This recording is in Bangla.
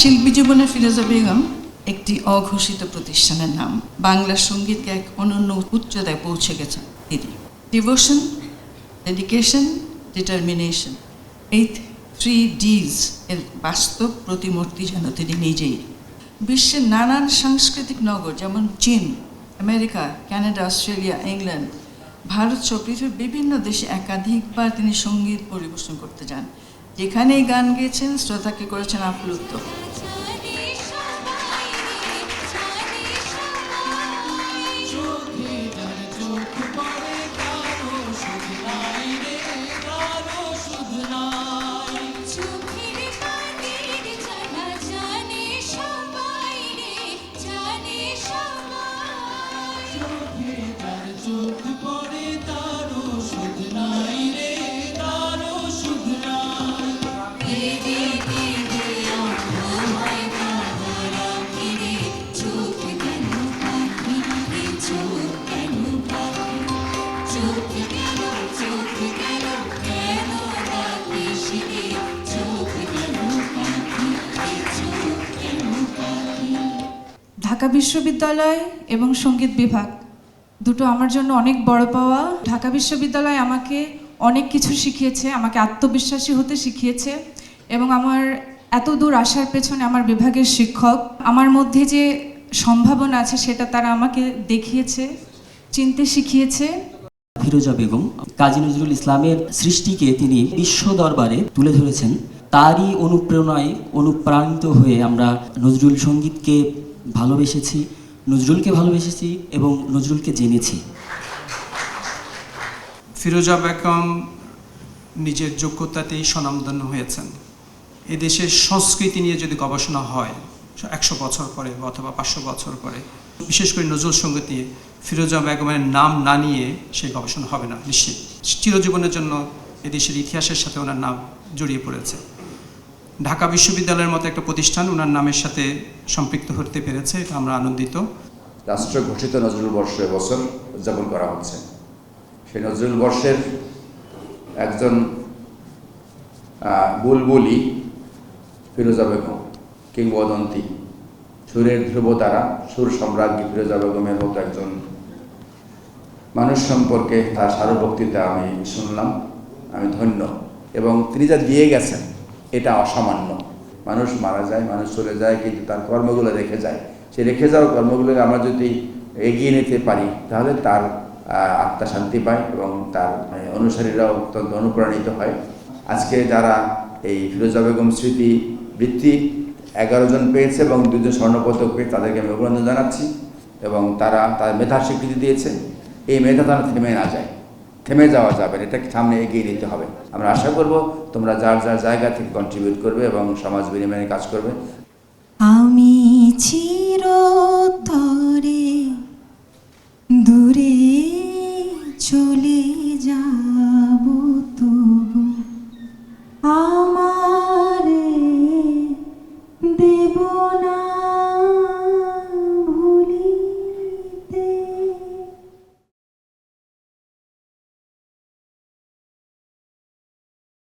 শিল্পী জীবনে ফিরোজা বেগম একটি অঘোষিত প্রতিষ্ঠানের নাম। বাংলা সঙ্গীতকে এক অনন্য উচ্চতায় পৌঁছে গেছেন তিনি। ডিভোশন, ডেডিকেশন, ডিটারমিনেশন, এই 3 Ds এর বাস্তব প্রতিমূর্তি যেন তিনি নিজেই। বিশ্বের নানান সাংস্কৃতিক নগর যেমন চীন, America, Canada, Australia, England, Bharat সহ পৃথিবীর বিভিন্ন দেশে একাধিকবার তিনি সঙ্গীত পরিবেশন করতে যান। যেখানেই গান গেয়েছেন শ্রোতাকে করেছেন আপ্লুত। ঢাকা বিশ্ববিদ্যালয় এবং সঙ্গীত বিভাগ দুটো আমার জন্য অনেক বড় পাওয়া। ঢাকা বিশ্ববিদ্যালয় আমাকে অনেক কিছু শিখিয়েছে, আমাকে আত্মবিশ্বাসী হতে শিখিয়েছে এবং আমার এত দূর আসার পেছনে আমার বিভাগের শিক্ষক, আমার মধ্যে যে সম্ভাবনা আছে সেটা তারা আমাকে দেখিয়েছে, চিনতে শিখিয়েছে। ফিরোজা বেগম কাজী নজরুল ইসলামের সৃষ্টিকে তিনি বিশ্ব দরবারে তুলে ধরেছেন। তারই অনুপ্রেরণায় অনুপ্রাণিত হয়ে আমরা নজরুল সঙ্গীতকে ভালোবেসেছি, নজরুলকে ভালোবেসেছি এবং নজরুলকে জেনেছি। ফিরোজা বেগম নিজের যোগ্যতাতেই স্বনামধন্য হয়েছেন। এদেশের সংস্কৃতি নিয়ে যদি গবেষণা হয় 100 বছর পরে অথবা 500 বছর পরে, বিশেষ করে নজরুল সঙ্গীত নিয়ে ফিরোজা বেগমের নাম না নিয়ে সেই গবেষণা হবে না নিশ্চিত। চিরজীবনের জন্য এদেশের ইতিহাসের সাথে ওনার নাম জড়িয়ে পড়েছে। ঢাকা বিশ্ববিদ্যালয়ের মতো একটা প্রতিষ্ঠান ওনার নামের সাথে সম্পৃক্ত হতে পেরেছে, এটা আমরা আনন্দিত। রাষ্ট্র ঘোষিত নজরুল বর্ষ এবছর উদযাপন করা হচ্ছে। সেই নজরুল বর্ষের একজন বুলবুলি ফিরোজা বেগম, কিংবদন্তি সুরের ধ্রুবতারা, সুর সম্রাজ্ঞী ফিরোজা বেগমের মতো একজন মানুষ সম্পর্কে তার সারবক্তৃতা আমি শুনলাম। আমি ধন্য, এবং তিনি যা দিয়ে গেছেন এটা অসামান্য। মানুষ মারা যায়, মানুষ চলে যায়, কিন্তু তার কর্মগুলো রেখে যায়। সে রেখে যাওয়া কর্মগুলোকে আমরা যদি এগিয়ে নিতে পারি তাহলে তার আত্মা শান্তি পায় এবং তার অনুসারীরাও অত্যন্ত অনুপ্রাণিত হয়। আজকে যারা এই ফিরোজা বেগম স্মৃতি বৃত্তি 11 জন পেয়েছে এবং 2 জন স্বর্ণপদক পেয়ে তাদেরকে আমি অভিনন্দন জানাচ্ছি। এবং তারা তার মেধার স্বীকৃতি দিয়েছে। এই মেধা তারা থেমে না যায়, থেমে যাওয়া যাবে, এটাকে সামনে এগিয়ে নিতে হবে। আমরা আশা করব তোমরা যার যার জায়গা থেকে কন্ট্রিবিউট করবে এবং সমাজ বিনিময়ে কাজ করবে। আমি চিরতরে দূরে চলে যাই।